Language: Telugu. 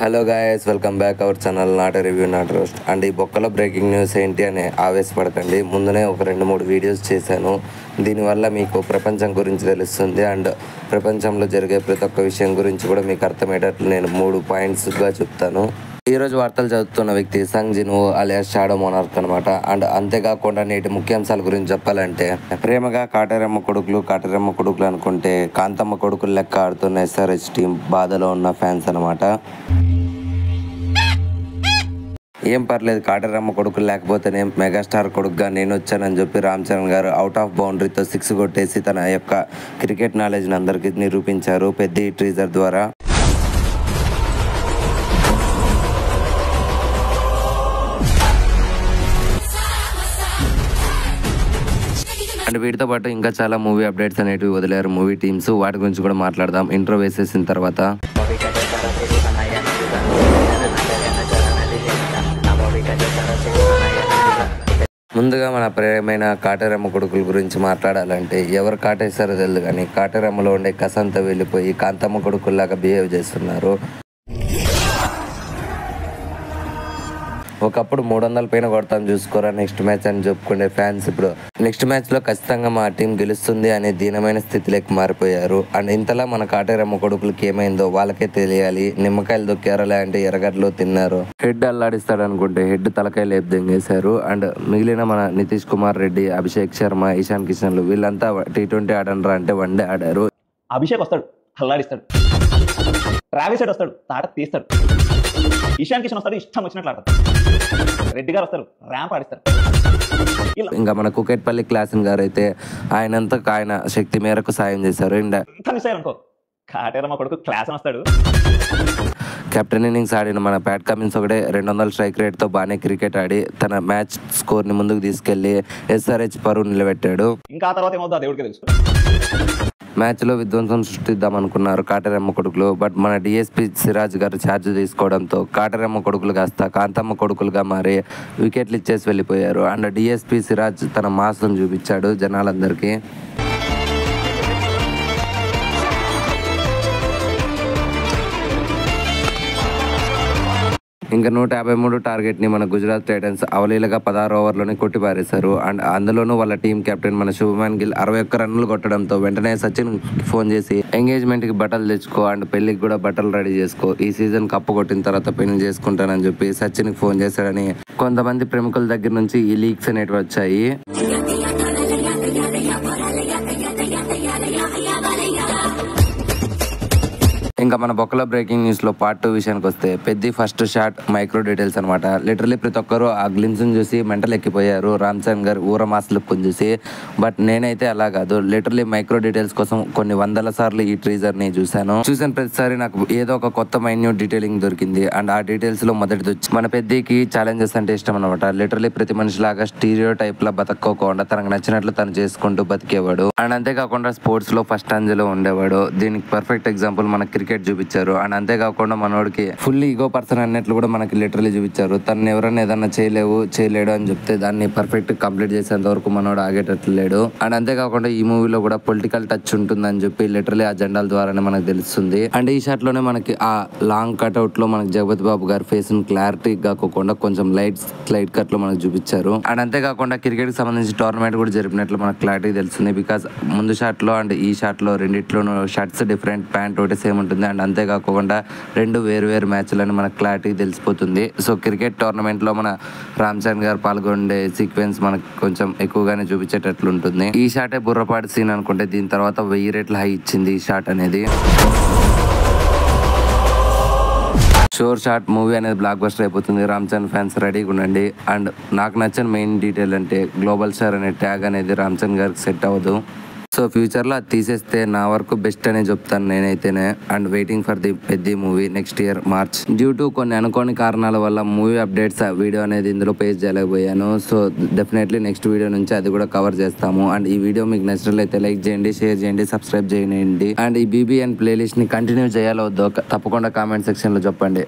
Hello guys, welcome back our channel not review not roast. And ఈ బొక్కలో బ్రేకింగ్ న్యూస్ ఏంటి అని ఆవేశపడకండి. ముందునే ఒక 2-3 వీడియోస్ చేశాను. దీనివల్ల మీకు ప్రపంచం గురించి తెలుస్తుంది అండ్ ప్రపంచంలో జరిగే ప్రతి ఒక్క విషయం గురించి కూడా మీకు అర్థమయ్యేటట్లు నేను 3 పాయింట్స్గా చెప్తాను. ఈరోజు వార్తలు చదువుతున్న వ్యక్తి సంగ్ జిన్వో అలియాస్ షాడో మోనార్క్ అనమాట. అండ్ అంతేకాకుండా నేటి ముఖ్యాంశాల గురించి చెప్పాలంటే, ప్రేమగా కాటేరమ్మ కొడుకులు అనుకుంటే కాంతమ్మ కొడుకులు లెక్క ఆడుతున్న SRH టీం బాధలో ఉన్న ఫ్యాన్స్ అనమాట. ఏం పర్లేదు, కాటేరమ్మ కొడుకులు లేకపోతేనే మెగాస్టార్ కొడుకుగా నేను వచ్చానని చెప్పి రామ్ చరణ్ గారు అవుట్ ఆఫ్ బౌండరీతో 6 కొట్టేసి తన యొక్క క్రికెట్ నాలెడ్జ్ని అందరికీ నిరూపించారు పెద్ద టీజర్ ద్వారా. అండ్ వీటితో పాటు ఇంకా చాలా మూవీ అప్డేట్స్ అనేటివి వదిలేరు మూవీ టీమ్స్. వాటి గురించి కూడా మాట్లాడదాం ఇంట్రో వేసేసిన తర్వాత. ముందుగా మన ప్రియమైన కాటేరమ్మ కొడుకుల గురించి మాట్లాడాలంటే, ఎవరు కాటేశారో తెలియదు కానీ కాటేరమ్మలో ఉండే కసంతా వెళ్ళిపోయి కాంతమ్మ కొడుకుల్లాగా బిహేవ్ చేస్తున్నారు. ఒకప్పుడు 300 పైన కొడతాం చూసుకోరా నెక్స్ట్ మ్యాచ్ అని చెప్పుకునే ఫ్యాన్స్ ఇప్పుడు నెక్స్ట్ మ్యాచ్లో ఖచ్చితంగా మా టీం గెలుస్తుంది అనే దీనమైన స్థితిలోకి మారిపోయారు. అండ్ ఇంతలా మన కాటేరమ్మ కొడుకులకి ఏమైందో వాళ్ళకే తెలియాలి. నిమ్మకాయలు దొక్కారో లేదంటే ఎర్రగడ్డలు తిన్నారు. హెడ్ అల్లాడిస్తాడు అనుకుంటే హెడ్ తలకాయ లేపు దెంగేశారు. అండ్ మిగిలిన మన నితీష్ కుమార్ రెడ్డి, అభిషేక్ శర్మ, ఇషాన్ కిషన్లు వీళ్ళంతా T20 ఆడనరా అంటే వన్డే ఆడారు. అభిషేక్ వస్తాడు, అల్లాడిస్తాడు. ట్రావిస్ హెడ్ వస్తాడు, తాట తీస్తాడు. ఇషాన్ కిషన్ వస్తాడు, ఇష్టం వచ్చినట్లు ఆడతాడు. రెడ్డి గారు వస్తారు, ర్యాంప్ ఆడిస్తారు. ఇంకా మన కుకెట్పల్లి క్లాసన్ గారు అయితే ఆయనంతా ఆయన శక్తి మేరకు సాయం చేశారు. అండ్ మిస్ అయ్యారనుకో, కాటేరమ్మ కొడుకు క్లాసన్ వస్తాడు. కెప్టెన్ ఇన్నింగ్స్ ఆడిన మన ప్యాట్ కమిన్స్ ఒకటే 200 స్ట్రైక్ రేట్తో బాగానే క్రికెట్ ఆడి తన మ్యాచ్ స్కోర్ని ముందుకు తీసుకెళ్లి SRH పరువు నిలబెట్టాడు. ఇంకా తర్వాత ఏమవుతుందో దేవుడికి తెలుసు. మ్యాచ్లో విధ్వంసం సృష్టిద్దాం అనుకున్నారు కాటేరమ్మ కొడుకులు. బట్ మన DSP సిరాజ్ గారు ఛార్జ్ తీసుకోవడంతో కాటేరమ్మ కొడుకులు కాస్త కాంతమ్మ కొడుకులుగా మారి వికెట్లు ఇచ్చేసి వెళ్ళిపోయారు. అండ్ DSP సిరాజ్ తన మాసం చూపించాడు జనాలందరికీ. ఇంకా 153 టార్గెట్ని మన గుజరాత్ టైటన్స్ అవలీలగా 16 ఓవర్లోనే కొట్టిపారేశారు. అండ్ అందులోనూ వాళ్ళ టీం కెప్టెన్ మన శుభ్మన్ గిల్ 61 రన్నులు కొట్టడంతో వెంటనే సచిన్ ఫోన్ చేసి ఎంగేజ్మెంట్కి బట్టలు తెచ్చుకో అండ్ పెళ్లికి కూడా బట్టలు రెడీ చేసుకో, ఈ సీజన్ కప్పు కొట్టిన తర్వాత పెళ్లి చేసుకుంటానని చెప్పి సచిన్కి ఫోన్ చేశాడని కొంతమంది ప్రముఖుల దగ్గర నుంచి ఈ లీక్స్ అనేవి వచ్చాయి. ఇంకా మన బొక్కల బ్రేకింగ్ న్యూస్ లో పార్ట్ 2 విషయానికి వస్తే, పెద్ద ఫస్ట్ షాట్ మైక్రో డీటెయిల్స్ అనమాట. లిటరలీ ప్రతి ఒక్కరు ఆ గ్లిమ్స్ చూసి మెంటల్ ఎక్కిపోయారు రామ్ చరణ్ గారు ఊర మాస్ లుక్ చూసి. బట్ నేనైతే అలా కాదు, లిటరలీ మైక్రో డీటెయిల్స్ కోసం కొన్ని 100 సార్లు ఈ ట్రీజర్ ని చూసిన ప్రతిసారి నాకు ఏదో ఒక కొత్త మైన్యూట్ డీటెయిలింగ్ దొరికింది. అండ్ ఆ డీటెయిల్స్ లో మొదటిది వచ్చి మన పెద్దకి ఛాలెంజెస్ అంటే ఇష్టం అనమాట. లిటరలీ ప్రతి మనిషిలాగా స్టీరియో టైప్ లా బతక్కోకుండా తనకు నచ్చినట్లు తను చేసుకుంటూ బతికేవాడు. అండ్ అంతేకాకుండా స్పోర్ట్స్ లో ఫస్ట్ అంజలో ఉండేవాడు. దీనికి పర్ఫెక్ట్ ఎగ్జాంపుల్ మన క్రికెట్ చూపించారు. అండ్ అంతేకాకుండా మనోడికి ఫుల్ ఈగో పర్సన్ అన్నట్లు కూడా మనకి లిటరలీ చూపించారు. తను ఎవరైనా ఏదన్నా చేయలేడు అని చెప్తే దాన్ని పర్ఫెక్ట్ కంప్లీట్ చేసేంత వరకు మనోడు ఆగేటట్లు లేడు. అండ్ అంతేకాకుండా ఈ మూవీలో కూడా పొలిటికల్ టచ్ ఉంటుందని చెప్పి లిటరలీ ఆ జెండాల ద్వారానే మనకు తెలుస్తుంది. అండ్ ఈ షాట్ లోనే మనకి ఆ లాంగ్ కట్అవుట్ లో మనకి జగపతి బాబు గారి ఫేస్ క్లారిటీ కాకుండా కొంచెం లైట్ కట్ లో మనకు చూపించారు. అండ్ అంతేకాకుండా క్రికెట్ కి సంబంధించి టోర్నమెంట్ కూడా జరిపినట్లు మనకు క్లారిటీ తెలుస్తుంది. బికాస్ ముందు షాట్ లో అండ్ ఈ షాట్ లో రెండిట్లోనూ షర్ట్స్ డిఫరెంట్, ప్యాంట్ ఒకటి సేమ్ ఉంటుంది. అండ్ అంతేకాకుండా 2 వేరు మ్యాచ్లని మనకు క్లారిటీ తెలిసిపోతుంది. సో క్రికెట్ టోర్నమెంట్ లో మన రామ్ చరణ్ గారు పాల్గొండే సీక్వెన్స్ మనకు కొంచెం ఎక్కువగానే చూపించేటట్లు ఉంటుంది. ఈ షాటే బుర్రపాటి సీన్ అనుకుంటే దీని తర్వాత 1000 రెట్లు హై ఇచ్చింది ఈ షాట్ అనేది. షోర్ షాట్ మూవీ అనేది బ్లాక్ బస్టర్ అయిపోతుంది. రామ్ చరణ్ ఫ్యాన్స్ రెడీగా ఉండండి. అండ్ నాకు నచ్చిన మెయిన్ డీటెయిల్ అంటే గ్లోబల్ స్టార్ అనే ట్యాగ్ అనేది రామ్ చరణ్ గారికి సెట్ అవ్వదు. సో ఫ్యూచర్లో అది తీసేస్తే నా వరకు బెస్ట్ అనే చెప్తాను నేనైతేనే. అండ్ వెయిటింగ్ ఫర్ ది పెద్ద movie next year March. Due to కొన్ని అనుకోని కారణాల వల్ల మూవీ అప్డేట్స్ వీడియో అనేది ఇందులో పేస్ట్ చేయలేకపోయాను. సో డెఫినెట్లీ నెక్స్ట్ వీడియో నుంచి అది కూడా కవర్ చేస్తాము. అండ్ ఈ వీడియో మీకు నచ్చినట్లయితే లైక్ చేయండి, షేర్ చేయండి, సబ్స్క్రైబ్ చేయండి. అండ్ ఈ BBN ప్లేలిస్ట్ ని కంటిన్యూ చేయాలో వద్దో తప్పకుండా కామెంట్ సెక్షన్ లో చెప్పండి.